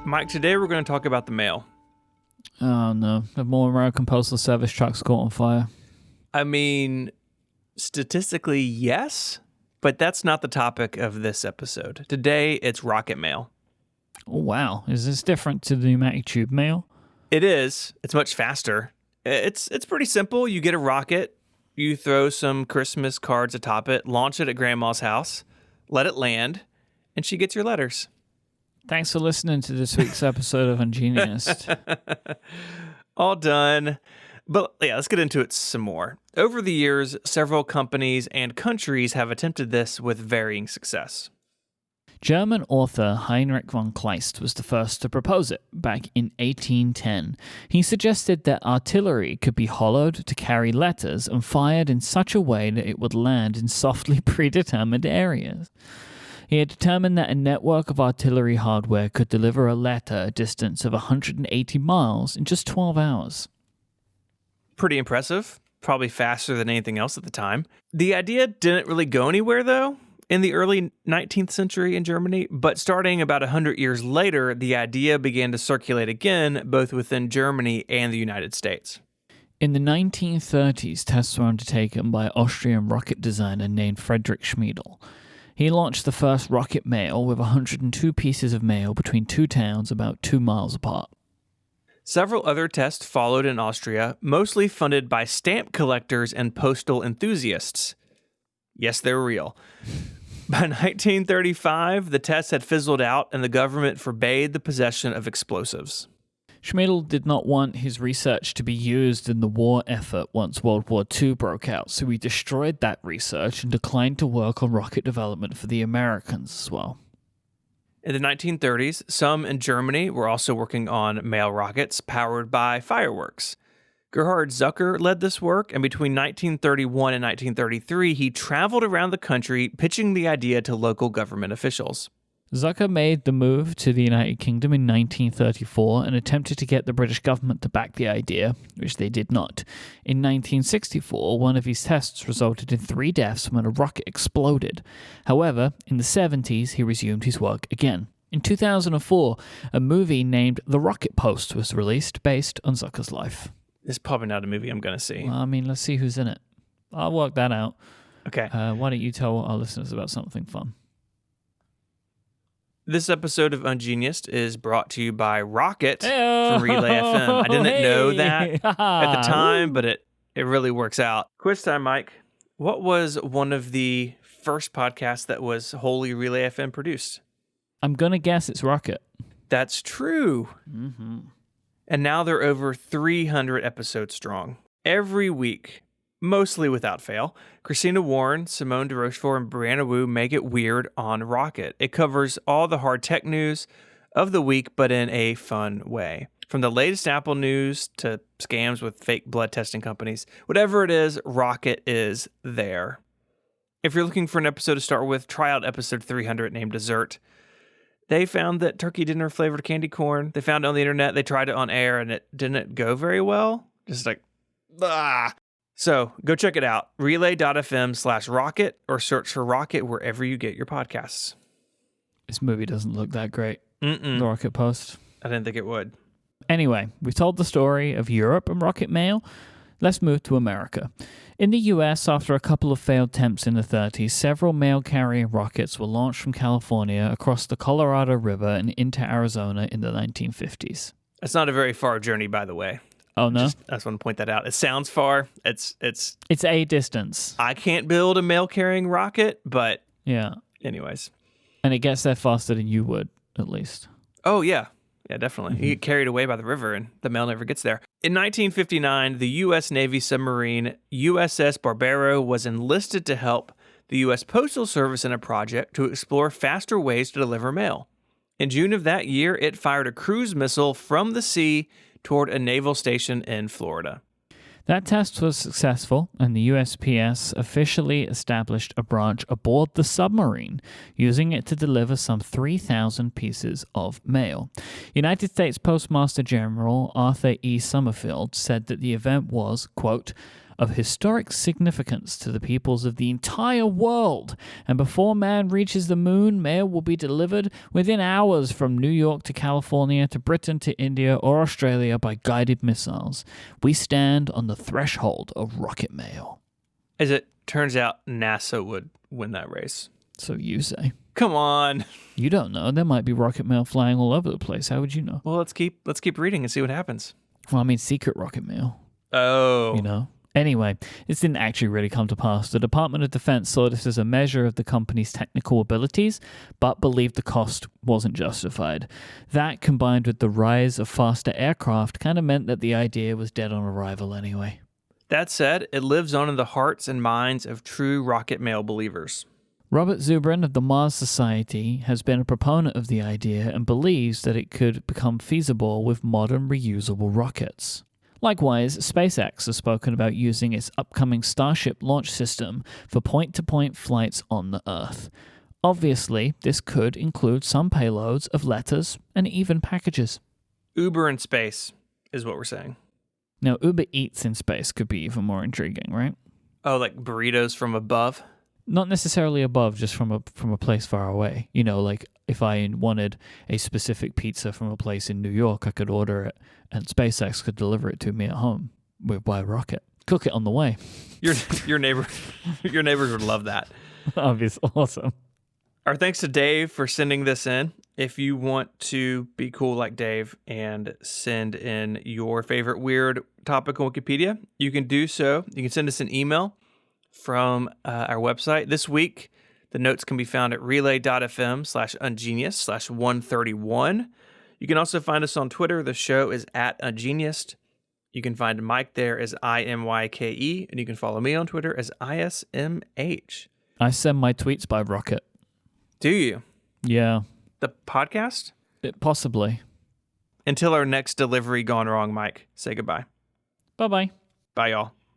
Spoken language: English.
Mike, today we're going to talk about the mail. Oh no, the more American Postal Service trucks caught on fire. I mean, statistically, yes, but that's not the topic of this episode. Today, it's rocket mail. Oh wow, is this different to the pneumatic tube mail? It is. It's much faster. It's pretty simple. You get a rocket, you throw some Christmas cards atop it, launch it at Grandma's house, let it land, and she gets your letters. Thanks for listening to this week's episode of Ingenious. All done. But yeah, let's get into it some more. Over the years, several companies and countries have attempted this with varying success. German author Heinrich von Kleist was the first to propose it back in 1810. He suggested that artillery could be hollowed to carry letters and fired in such a way that it would land in softly predetermined areas. He had determined that a network of artillery hardware could deliver a letter a distance of 180 miles in just 12 hours. Pretty impressive. Probably faster than anything else at the time. The idea didn't really go anywhere, though, in the early 19th century in Germany, but starting about 100 years later, the idea began to circulate again, both within Germany and the United States. In the 1930s, tests were undertaken by an Austrian rocket designer named Friedrich Schmiedel. He launched the first rocket mail with 102 pieces of mail between two towns about 2 miles apart. Several other tests followed in Austria, mostly funded by stamp collectors and postal enthusiasts. Yes, they're real. By 1935, the tests had fizzled out and the government forbade the possession of explosives. Schmiedel did not want his research to be used in the war effort once World War II broke out, so he destroyed that research and declined to work on rocket development for the Americans as well. In the 1930s, some in Germany were also working on mail rockets powered by fireworks. Gerhard Zucker led this work, and between 1931 and 1933, he traveled around the country pitching the idea to local government officials. Zucker made the move to the United Kingdom in 1934 and attempted to get the British government to back the idea, which they did not. In 1964, one of his tests resulted in 3 deaths when a rocket exploded. However, in the 70s, he resumed his work again. In 2004, a movie named The Rocket Post was released based on Zucker's life. This is probably not a movie I'm going to see. Well, I mean, let's see who's in it. I'll work that out. Okay. Why don't you tell our listeners about something fun? This episode of Ungeniused is brought to you by Rocket Hey-o! from Relay FM. I didn't know that Hey! at the time, but it really works out. Quiz time, Mike. What was one of the first podcasts that was wholly Relay FM produced? I'm going to guess it's Rocket. That's true. Mm-hmm. And now they're over 300 episodes strong. Every week, mostly without fail, Christina Warren, Simone de Rochefort, and Brianna Wu make it weird on Rocket. It covers all the hard tech news of the week, but in a fun way. From the latest Apple news to scams with fake blood testing companies, whatever it is, Rocket is there. If you're looking for an episode to start with, try out episode 300 named Dessert. They found that turkey dinner flavored candy corn. They found it on the internet. They tried it on air and it didn't go very well. Just like, ah. So go check it out. Relay.fm/rocket or search for Rocket wherever you get your podcasts. This movie doesn't look that great. Mm-mm. The Rocket Post. I didn't think it would. Anyway, we've told the story of Europe and rocket mail. Let's move to America. In the US, after a couple of failed attempts in the 30s, several mail-carrying rockets were launched from California across the Colorado River and into Arizona in the 1950s. It's not a very far journey, by the way. Oh, no? I just want to point that out. It sounds far. It's a distance. I can't build a mail-carrying rocket, but Yeah. anyways. And it gets there faster than you would, at least. Oh, yeah. Yeah, definitely. You get carried away by the river and the mail never gets there. In 1959, the U.S. Navy submarine USS Barbaro was enlisted to help the U.S. Postal Service in a project to explore faster ways to deliver mail. In June of that year, it fired a cruise missile from the sea toward a naval station in Florida. That test was successful, and the USPS officially established a branch aboard the submarine, using it to deliver some 3,000 pieces of mail. United States Postmaster General Arthur E. Summerfield said that the event was, quote, of historic significance to the peoples of the entire world. And before man reaches the moon, mail will be delivered within hours from New York to California to Britain to India or Australia by guided missiles. We stand on the threshold of rocket mail. As it turns out, NASA would win that race. So you say. Come on. You don't know. There might be rocket mail flying all over the place. How would you know? Well, let's keep reading and see what happens. Well, I mean, secret rocket mail. Oh. You know? Anyway, this didn't actually really come to pass. The Department of Defense saw this as a measure of the company's technical abilities, but believed the cost wasn't justified. That, combined with the rise of faster aircraft, kind of meant that the idea was dead on arrival anyway. That said, it lives on in the hearts and minds of true rocket mail believers. Robert Zubrin of the Mars Society has been a proponent of the idea and believes that it could become feasible with modern reusable rockets. Likewise, SpaceX has spoken about using its upcoming Starship launch system for point-to-point flights on the Earth. Obviously, this could include some payloads of letters and even packages. Uber in space is what we're saying. Now, Uber Eats in space could be even more intriguing, right? Oh, like burritos from above? Not necessarily above, just from a place far away. You know, like if I wanted a specific pizza from a place in New York, I could order it, and SpaceX could deliver it to me at home by rocket. Cook it on the way. Your neighbors would love that. Obviously, awesome. Our thanks to Dave for sending this in. If you want to be cool like Dave and send in your favorite weird topic on Wikipedia, you can do so. You can send us an email from our website. This week, the notes can be found at relay.fm/ungenius/131. You can also find us on Twitter. The show is @ungenius. You can find Mike there as IMYKE, and you can follow me on Twitter as ISMH. I send my tweets by rocket. Do you? Yeah. The podcast? Possibly. Until our next delivery gone wrong, Mike, say goodbye. Bye-bye. Bye, y'all.